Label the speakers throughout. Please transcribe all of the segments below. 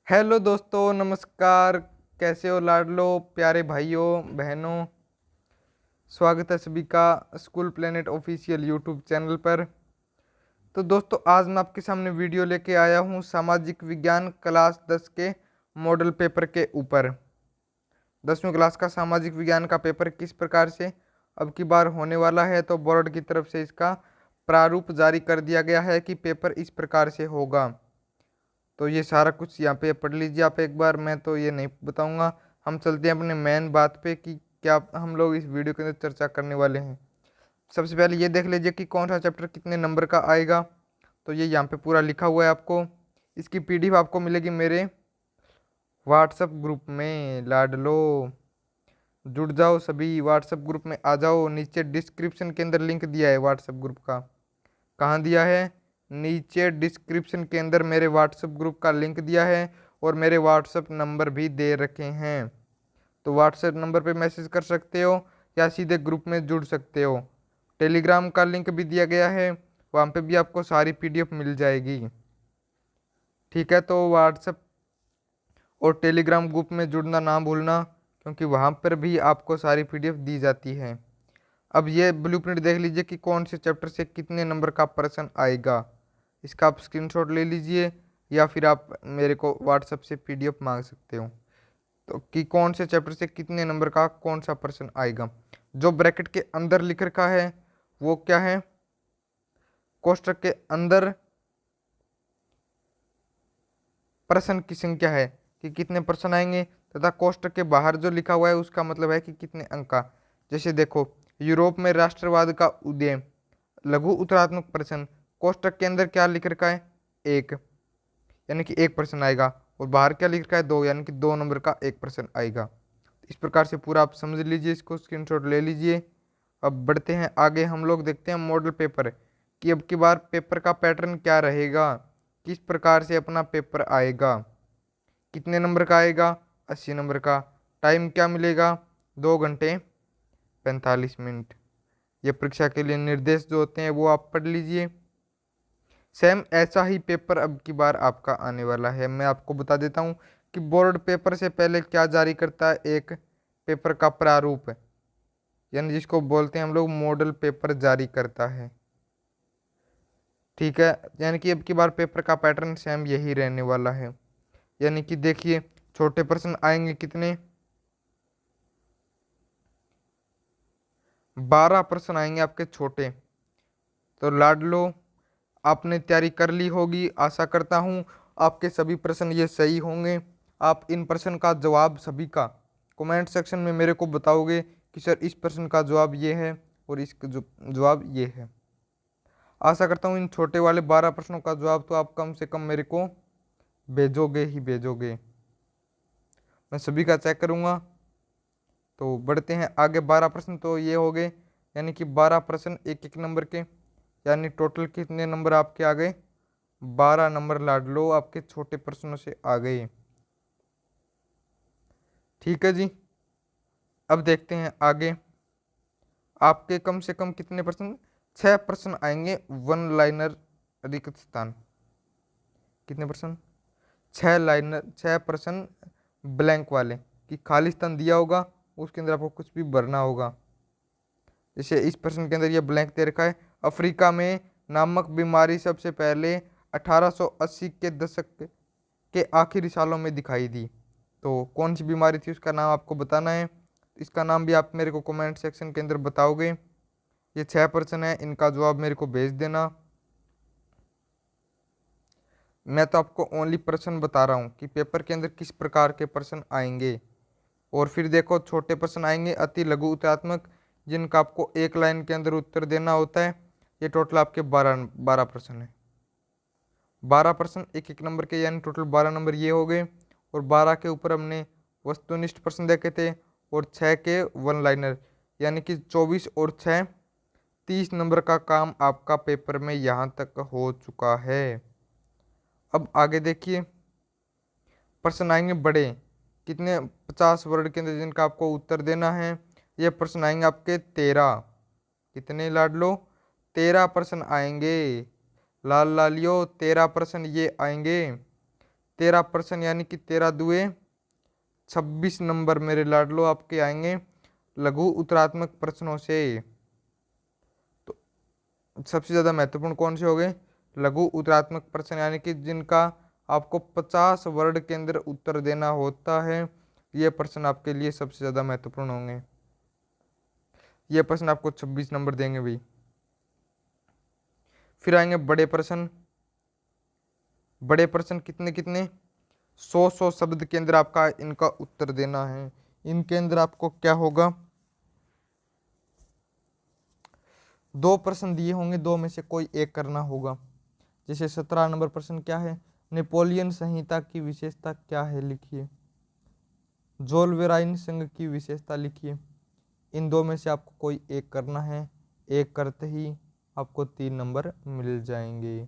Speaker 1: Hello दोस्तों, नमस्कार। कैसे हो लाडलो, प्यारे भाइयों बहनों। स्वागत है सभी का school planet official YouTube channel पर। तो दोस्तों, आज मैं आपके सामने वीडियो लेके आया हूँ सामाजिक विज्ञान क्लास 10 के मॉडल पेपर के ऊपर। 10वीं क्लास का सामाजिक विज्ञान का पेपर किस प्रकार से अब की बार होने वाला है, तो बोर्ड की तरफ से इसका प्रारूप जारी कर दिया गया है कि पेपर इस प्रकार से होगा। तो ये सारा कुछ यहाँ पे पढ़ लीजिए आप एक बार, मैं तो ये नहीं बताऊंगा। हम चलते हैं अपने मेन बात पे कि क्या हम लोग इस वीडियो के अंदर चर्चा करने वाले हैं। सबसे पहले ये देख लीजिए कि कौन सा चैप्टर कितने नंबर का आएगा। तो ये यहाँ पे पूरा लिखा हुआ है आपको। इसकी पीडीएफ आपको मिलेगी मेरे व्हाट्सएप ग्रुप में। लाडलो, जुड़ जाओ सभी, व्हाट्सएप ग्रुप में आ जाओ। नीचे डिस्क्रिप्शन के अंदर लिंक दिया है व्हाट्सएप ग्रुप का। कहाँ दिया है? नीचे डिस्क्रिप्शन के अंदर मेरे व्हाट्सएप ग्रुप का लिंक दिया है और मेरे व्हाट्सएप नंबर भी दे रखे हैं। तो व्हाट्सएप नंबर पे मैसेज कर सकते हो या सीधे ग्रुप में जुड़ सकते हो। टेलीग्राम का लिंक भी दिया गया है, वहाँ पे भी आपको सारी पीडीएफ मिल जाएगी। ठीक है, तो व्हाट्सएप और टेलीग्राम ग्रुप में जुड़ना ना भूलना, क्योंकि वहाँ पर भी आपको सारी पीडीएफ दी जाती है। अब ये ब्लूप्रिंट देख लीजिए कि कौन से चैप्टर से कितने नंबर का प्रश्न आएगा। इसका आप स्क्रीनशॉट ले लीजिए या फिर आप मेरे को व्हाट्सएप से पीडीएफ मांग सकते हो। तो कि कौन से चैप्टर से कितने नंबर का कौन सा प्रश्न आएगा। जो ब्रैकेट के अंदर लिख रखा है वो क्या है? कोष्टक के अंदर प्रश्न की संख्या है कि कितने प्रश्न आएंगे, तथा कोष्टक के बाहर जो लिखा हुआ है उसका मतलब है कि कितने अंक का। जैसे देखो, यूरोप में राष्ट्रवाद का उदय, लघु उत्तरात्मक प्रश्न। कोष्टक के अंदर क्या लिख रखा है? एक, यानी कि एक प्रश्न आएगा। और बाहर क्या लिख रखा है? दो, यानी कि 2 नंबर का एक प्रश्न आएगा। इस प्रकार से पूरा आप समझ लीजिए, इसको स्क्रीनशॉट ले लीजिए। अब बढ़ते हैं आगे, हम लोग देखते हैं मॉडल पेपर कि अब की बार पेपर का पैटर्न क्या रहेगा, किस प्रकार से अपना पेपर आएगा, कितने नंबर का आएगा? 80 नंबर का। टाइम क्या मिलेगा? 2 घंटे 45 मिनट। ये परीक्षा के लिए निर्देश जो होते हैं वो आप पढ़ लीजिए। सेम ऐसा ही पेपर अब की बार आपका आने वाला है। मैं आपको बता देता हूँ कि बोर्ड पेपर से पहले क्या जारी करता है, एक पेपर का प्रारूप, यानी जिसको बोलते हैं हम लोग मॉडल पेपर जारी करता है। ठीक है, यानी कि अब की बार पेपर का पैटर्न सेम यही रहने वाला है। यानी कि देखिए, छोटे प्रश्न आएंगे कितने? 12 प्रश्न आएंगे आपके छोटे। तो लाडलो, आपने तैयारी कर ली होगी, आशा करता हूँ आपके सभी प्रश्न ये सही होंगे। आप इन प्रश्न का जवाब सभी का कमेंट सेक्शन में मेरे को बताओगे कि सर इस प्रश्न का जवाब ये है और इसका जवाब ये है। आशा करता हूँ इन छोटे वाले 12 प्रश्नों का जवाब तो आप कम से कम मेरे को भेजोगे ही भेजोगे। मैं सभी का चेक करूँगा। तो बढ़ते हैं आगे। 12 प्रश्न तो ये हो गए, यानी कि 12 प्रश्न एक एक नंबर के, यानी टोटल कितने नंबर आपके आ गए? 12 नंबर लाडलो आपके छोटे प्रश्नों से आ गए। ठीक है जी, अब देखते हैं आगे। आपके कम से कम कितने प्रश्न? 6 प्रश्न आएंगे वन लाइनर रिक्त स्थान। कितने प्रश्न? 6 लाइनर, 6 प्रश्न ब्लैंक वाले, कि खाली स्थान दिया होगा उसके अंदर आपको कुछ भी भरना होगा। जैसे इस प्रश्न के अंदर ये ब्लैंक दे रखा है, अफ्रीका में नामक बीमारी सबसे पहले 1880 के दशक के आखिरी सालों में दिखाई दी। तो कौन सी बीमारी थी उसका नाम आपको बताना है। इसका नाम भी आप मेरे को कमेंट सेक्शन के अंदर बताओगे। ये 6 प्रश्न है, इनका जवाब मेरे को भेज देना। मैं तो आपको ओनली प्रश्न बता रहा हूँ कि पेपर के अंदर किस प्रकार के प्रश्न आएंगे। और फिर देखो, छोटे प्रश्न आएंगे अति लघु उत्तरात्मक, जिनका आपको एक लाइन के अंदर उत्तर देना होता है। ये टोटल आपके 12 प्रश्न है। 12 प्रश्न एक एक नंबर के, यानी टोटल 12 नंबर ये हो गए। और 12 के ऊपर हमने वस्तुनिष्ठ प्रश्न देखे थे, और 6 के वन लाइनर, यानी कि 24 और 6 30 नंबर का काम आपका पेपर में यहाँ तक हो चुका है। अब आगे देखिए, प्रश्न आएंगे बड़े, कितने? 50 वर्ड के अंदर, जिनका आपको उत्तर देना है। ये प्रश्न आएंगे आपके 13। कितने लाडलो? 13 प्रश्न आएंगे। लाल लालियो, 13 प्रश्न ये आएंगे। 13 प्रश्न यानी कि 13 दुए 26 नंबर मेरे लाडलो आपके आएंगे लघु उत्तरात्मक प्रश्नों से। तो सबसे ज़्यादा महत्वपूर्ण कौन से हो गए? लघु उत्तरात्मक प्रश्न यानी कि जिनका आपको 50 वर्ड के अंदर उत्तर देना होता है, ये प्रश्न आपके लिए सबसे ज़्यादा महत्वपूर्ण होंगे। ये प्रश्न आपको 26 नंबर देंगे भाई। फिर आएंगे बड़े प्रश्न। बड़े प्रश्न कितने कितने? 100 शब्द के अंदर आपका इनका उत्तर देना है। इनके अंदर आपको क्या होगा? 2 प्रश्न दिए होंगे, 2 में से कोई एक करना होगा। जैसे 17 नंबर प्रश्न क्या है? नेपोलियन संहिता की विशेषता क्या है, लिखिए। जोलवेराइन संघ की विशेषता लिखिए। इन 2 में से आपको कोई एक करना है। एक करते ही आपको 3 नंबर मिल जाएंगे।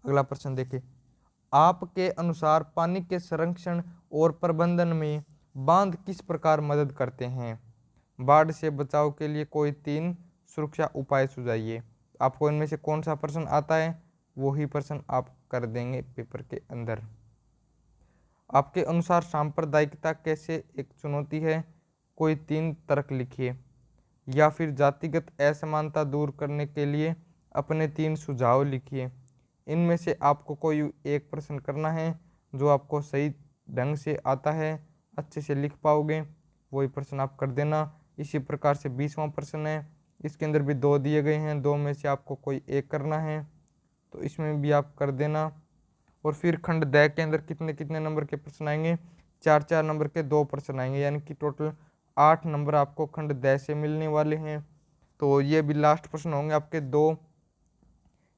Speaker 1: अगला प्रश्न देखिए। आपके अनुसार पानी के संरक्षण और प्रबंधन में बांध किस प्रकार मदद करते हैं? बाढ़ से बचाव के लिए कोई 3 सुरक्षा उपाय सुझाइए। आपको इनमें से कौन सा प्रश्न आता है वो ही प्रश्न आप कर देंगे पेपर के अंदर। आपके अनुसार सांप्रदायिकता कैसे एक चुनौती है? कोई 3 तर्क लिखिए। या फिर जातिगत असमानता दूर करने के लिए अपने 3 सुझाव लिखिए। इनमें से आपको कोई एक प्रश्न करना है जो आपको सही ढंग से आता है, अच्छे से लिख पाओगे, वही प्रश्न आप कर देना। इसी प्रकार से 20वां प्रश्न है, इसके अंदर भी 2 दिए गए हैं, 2 में से आपको कोई एक करना है, तो इसमें भी आप कर देना। और फिर खंड द के अंदर कितने कितने नंबर के प्रश्न आएंगे? 4 नंबर के 2 प्रश्न आएंगे, यानी कि टोटल 8 नंबर आपको खंड द से मिलने वाले हैं। तो ये भी लास्ट प्रश्न होंगे आपके 2।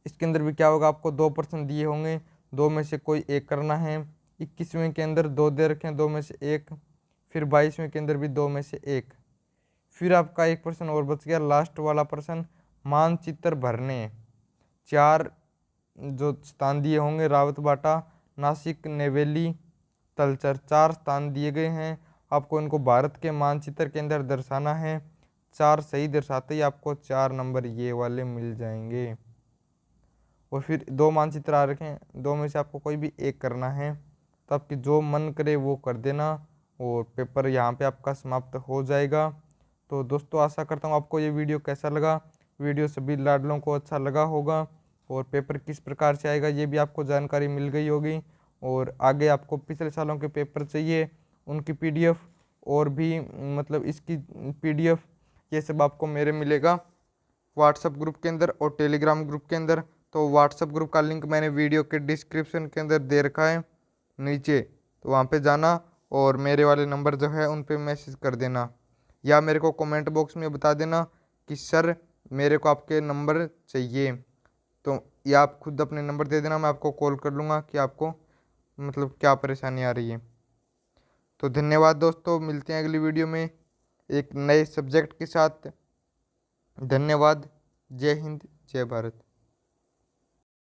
Speaker 1: इसके अंदर भी क्या होगा? आपको 2 प्रश्न दिए होंगे, 2 में से कोई एक करना है। 21वें के अंदर 2 दे रखे हैं, 2 में से एक। फिर 22वें के अंदर भी 2 में से एक। फिर आपका एक प्रश्न और बच गया, लास्ट वाला प्रश्न, मानचित्र भरने। 4 जो स्थान दिए होंगे, रावतबाटा, नासिक, नेवेली, तलचर, 4 स्थान दिए गए हैं। आपको इनको भारत के मानचित्र के अंदर दर्शाना है। 4 सही दर्शाते ही आपको 4 नंबर ये वाले मिल जाएंगे। और फिर 2 मानचित्र आ रखे हैं, 2 में से आपको कोई भी एक करना है। तो आपकी जो मन करे वो कर देना और पेपर यहाँ पे आपका समाप्त हो जाएगा। तो दोस्तों आशा करता हूँ आपको ये वीडियो कैसा लगा। वीडियो सभी लाडलों को अच्छा लगा होगा और पेपर किस प्रकार से आएगा ये भी आपको जानकारी मिल गई होगी। और आगे आपको पिछले सालों के पेपर चाहिए, उनकी PDF और भी मतलब इसकी PDF, ये सब आपको मेरे मिलेगा व्हाट्सएप ग्रुप के अंदर और टेलीग्राम ग्रुप के अंदर। तो व्हाट्सएप ग्रुप का लिंक मैंने वीडियो के डिस्क्रिप्शन के अंदर दे रखा है नीचे, तो वहाँ पे जाना और मेरे वाले नंबर जो है उन पे मैसेज कर देना, या मेरे को कमेंट बॉक्स में बता देना कि सर मेरे को आपके नंबर चाहिए। तो या आप खुद अपने नंबर दे देना, मैं आपको कॉल कर लूँगा कि आपको मतलब क्या परेशानी आ रही है। तो धन्यवाद दोस्तों, मिलते हैं अगली वीडियो में एक नए सब्जेक्ट के साथ। धन्यवाद। जय हिंद, जय भारत।